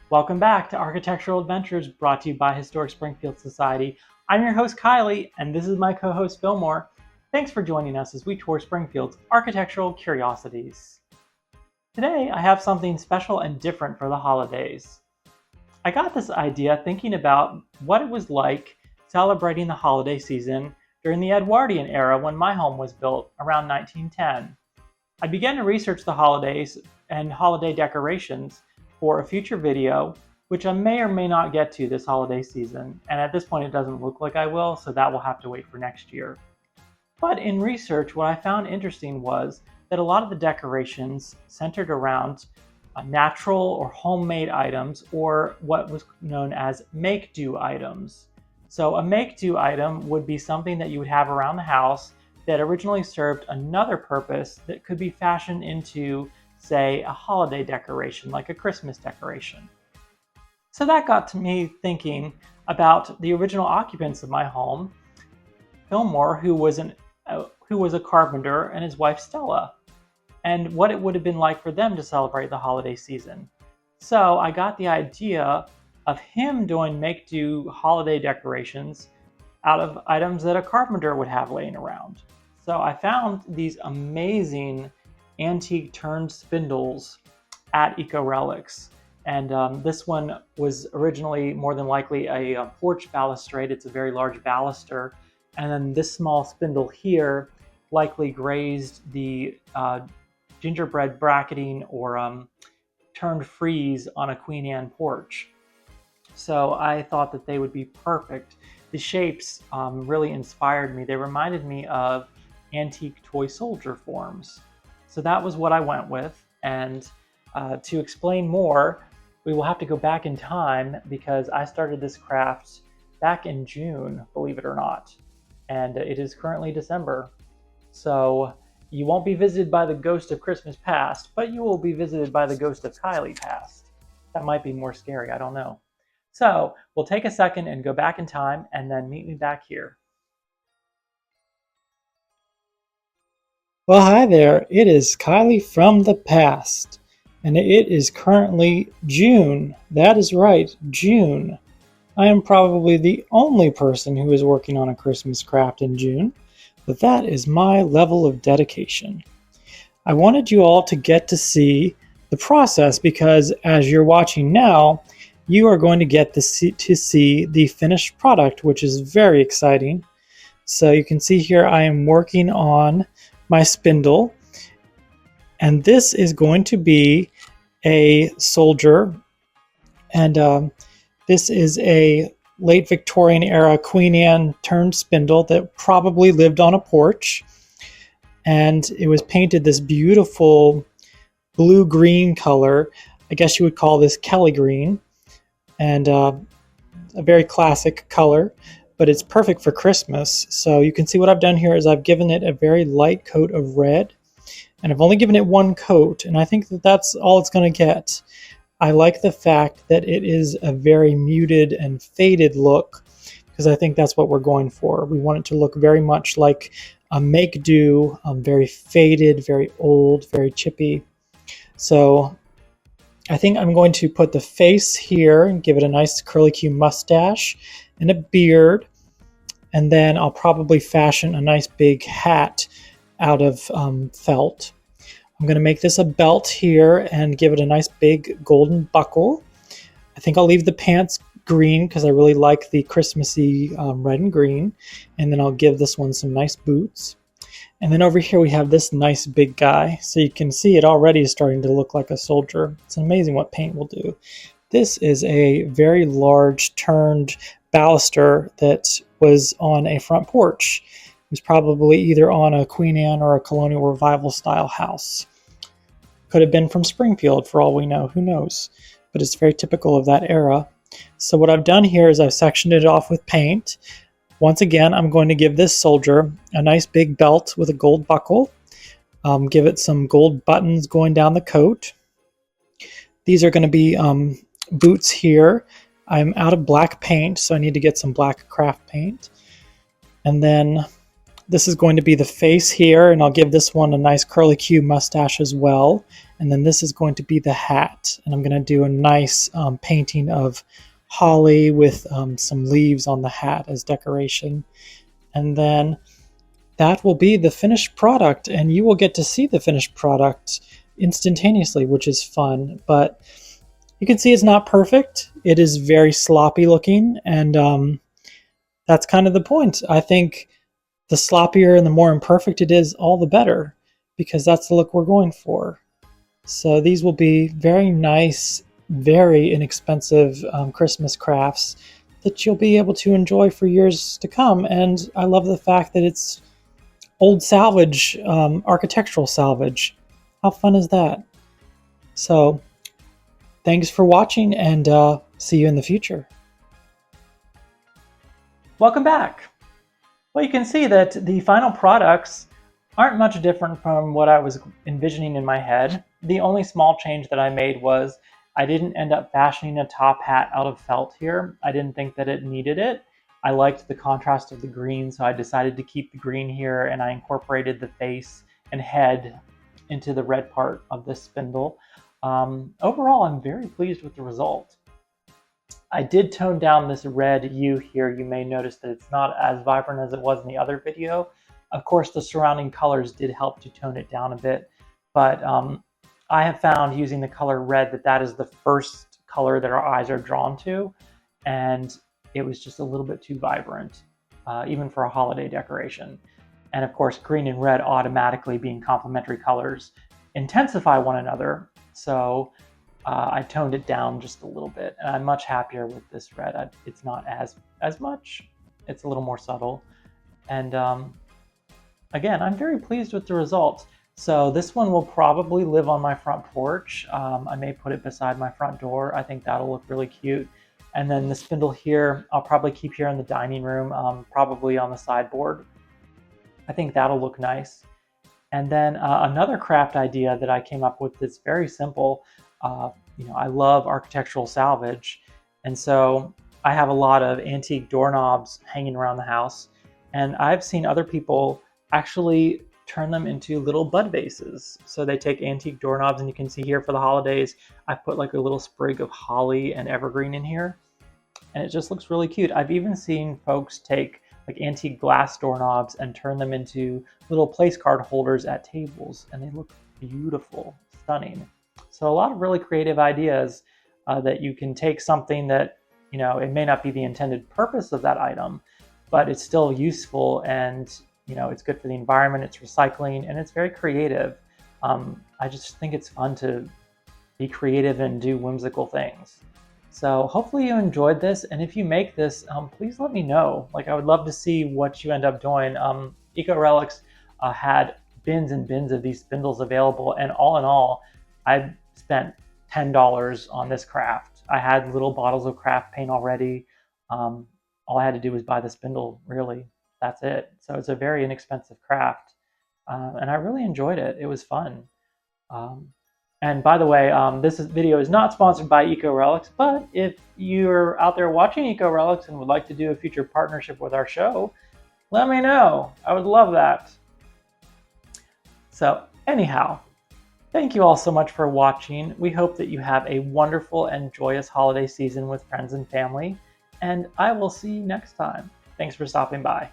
Welcome back to Architectural Adventures brought to you by Historic Springfield Society. I'm your host Kylie, and this is my co-host Fillmore. Thanks for joining us as we tour Springfield's architectural curiosities. Today I have something special and different for the holidays. I got this idea thinking about what it was like celebrating the holiday season during the Edwardian era when my home was built around 1910. I began to research the holidays and holiday decorations for a future video, which I may or may not get to this holiday season, and at this point it doesn't look like I will, so that will have to wait for next year. But in research, what I found interesting was that a lot of the decorations centered around natural or homemade items, or what was known as make-do items. So a make-do item would be something that you would have around the house that originally served another purpose that could be fashioned into, say, a holiday decoration, like a Christmas decoration. So that got to me thinking about the original occupants of my home, Fillmore, who was a carpenter, and his wife Stella, and what it would have been like for them to celebrate the holiday season. So I got the idea of him doing make-do holiday decorations out of items that a carpenter would have laying around. So I found these amazing antique turned spindles at Eco Relics. And this one was originally more than likely a porch balustrade. It's a very large baluster. And then this small spindle here likely grazed the gingerbread bracketing or turned frieze on a Queen Anne porch. So I thought that they would be perfect. The shapes really inspired me. They reminded me of antique toy soldier forms. So that was what I went with. And to explain more, we will have to go back in time because I started this craft back in June, believe it or not. And it is currently December. So you won't be visited by the ghost of Christmas past, but you will be visited by the ghost of Kylie past. That might be more scary, I don't know. So we'll take a second and go back in time and then meet me back here. Well, hi there. It is Kylie from the past, and it is currently June. That is right, June. I am probably the only person who is working on a Christmas craft in June, but that is my level of dedication. I wanted you all to get to see the process because as you're watching now, you are going to get to see the finished product, which is very exciting. So you can see here I am working on my spindle, and this is going to be a soldier, and this is a late Victorian era Queen Anne turned spindle that probably lived on a porch, and it was painted this beautiful blue-green color. I guess you would call this Kelly green, and a very classic color, but it's perfect for Christmas. So you can see what I've done here is I've given it a very light coat of red, and I've only given it one coat, and I think that that's all it's going to get. I like the fact that it is a very muted and faded look because I think that's what we're going for. We want it to look very much like a make-do, very faded, very old, very chippy. So I think I'm going to put the face here and give it a nice curly Q mustache and a beard, and then I'll probably fashion a nice big hat out of felt. I'm going to make this a belt here and give it a nice big golden buckle. I think I'll leave the pants green because I really like the Christmassy red and green, and then I'll give this one some nice boots. And then over here we have this nice big guy. So you can see it already is starting to look like a soldier. It's amazing what paint will do. This is a very large turned baluster that was on a front porch. It was probably either on a Queen Anne or a colonial revival style house. Could have been from Springfield for all we know, who knows? But it's very typical of that era. So what I've done here is I've sectioned it off with paint. Once again, I'm going to give this soldier a nice big belt with a gold buckle. Give it some gold buttons going down the coat. These are going to be boots here. I'm out of black paint, so I need to get some black craft paint. And then this is going to be the face here, and I'll give this one a nice curly Q mustache as well. And then this is going to be the hat, and I'm going to do a nice painting of holly with some leaves on the hat as decoration. And then that will be the finished product, and you will get to see the finished product instantaneously, which is fun. But you can see it's not perfect. It is very sloppy looking, and that's kind of the point. I think the sloppier and the more imperfect it is, all the better, because that's the look we're going for. So these will be very nice, very inexpensive Christmas crafts that you'll be able to enjoy for years to come. And I love the fact that it's old salvage, architectural salvage. How fun is that? So thanks for watching, and see you in the future. Welcome back. Well, you can see that the final products aren't much different from what I was envisioning in my head. The only small change that I made was I didn't end up fashioning a top hat out of felt here. I didn't think that it needed it. I liked the contrast of the green, so I decided to keep the green here, and I incorporated the face and head into the red part of this spindle. Overall, I'm very pleased with the result. I did tone down this red U here. You may notice that it's not as vibrant as it was in the other video. Of course, the surrounding colors did help to tone it down a bit, but I have found using the color red that is the first color that our eyes are drawn to, and it was just a little bit too vibrant, even for a holiday decoration. And of course, green and red automatically being complementary colors intensify one another, so I toned it down just a little bit, and I'm much happier with this red. It's not as much, it's a little more subtle. And again, I'm very pleased with the results. So this one will probably live on my front porch. I may put it beside my front door. I think that'll look really cute. And then the spindle here, I'll probably keep here in the dining room, probably on the sideboard. I think that'll look nice. And then another craft idea that I came up with that's very simple. I love architectural salvage, and so I have a lot of antique doorknobs hanging around the house, and I've seen other people actually turn them into little bud vases. So they take antique doorknobs, and you can see here for the holidays, I put like a little sprig of holly and evergreen in here, and it just looks really cute. I've even seen folks take like antique glass doorknobs and turn them into little place card holders at tables, and they look beautiful, stunning. So a lot of really creative ideas that you can take something that, it may not be the intended purpose of that item, but it's still useful, and, it's good for the environment, it's recycling, and it's very creative. I just think it's fun to be creative and do whimsical things. So hopefully you enjoyed this, and if you make this, please let me know. I would love to see what you end up doing. Eco Relics had bins and bins of these spindles available, and all in all, I spent $10 on this craft. I had little bottles of craft paint already. All I had to do was buy the spindle, really. That's it. So it's a very inexpensive craft, and I really enjoyed it. It was fun. And by the way, this video is not sponsored by Eco Relics, but if you're out there watching Eco Relics and would like to do a future partnership with our show, let me know. I would love that. So anyhow, thank you all so much for watching. We hope that you have a wonderful and joyous holiday season with friends and family, and I will see you next time. Thanks for stopping by.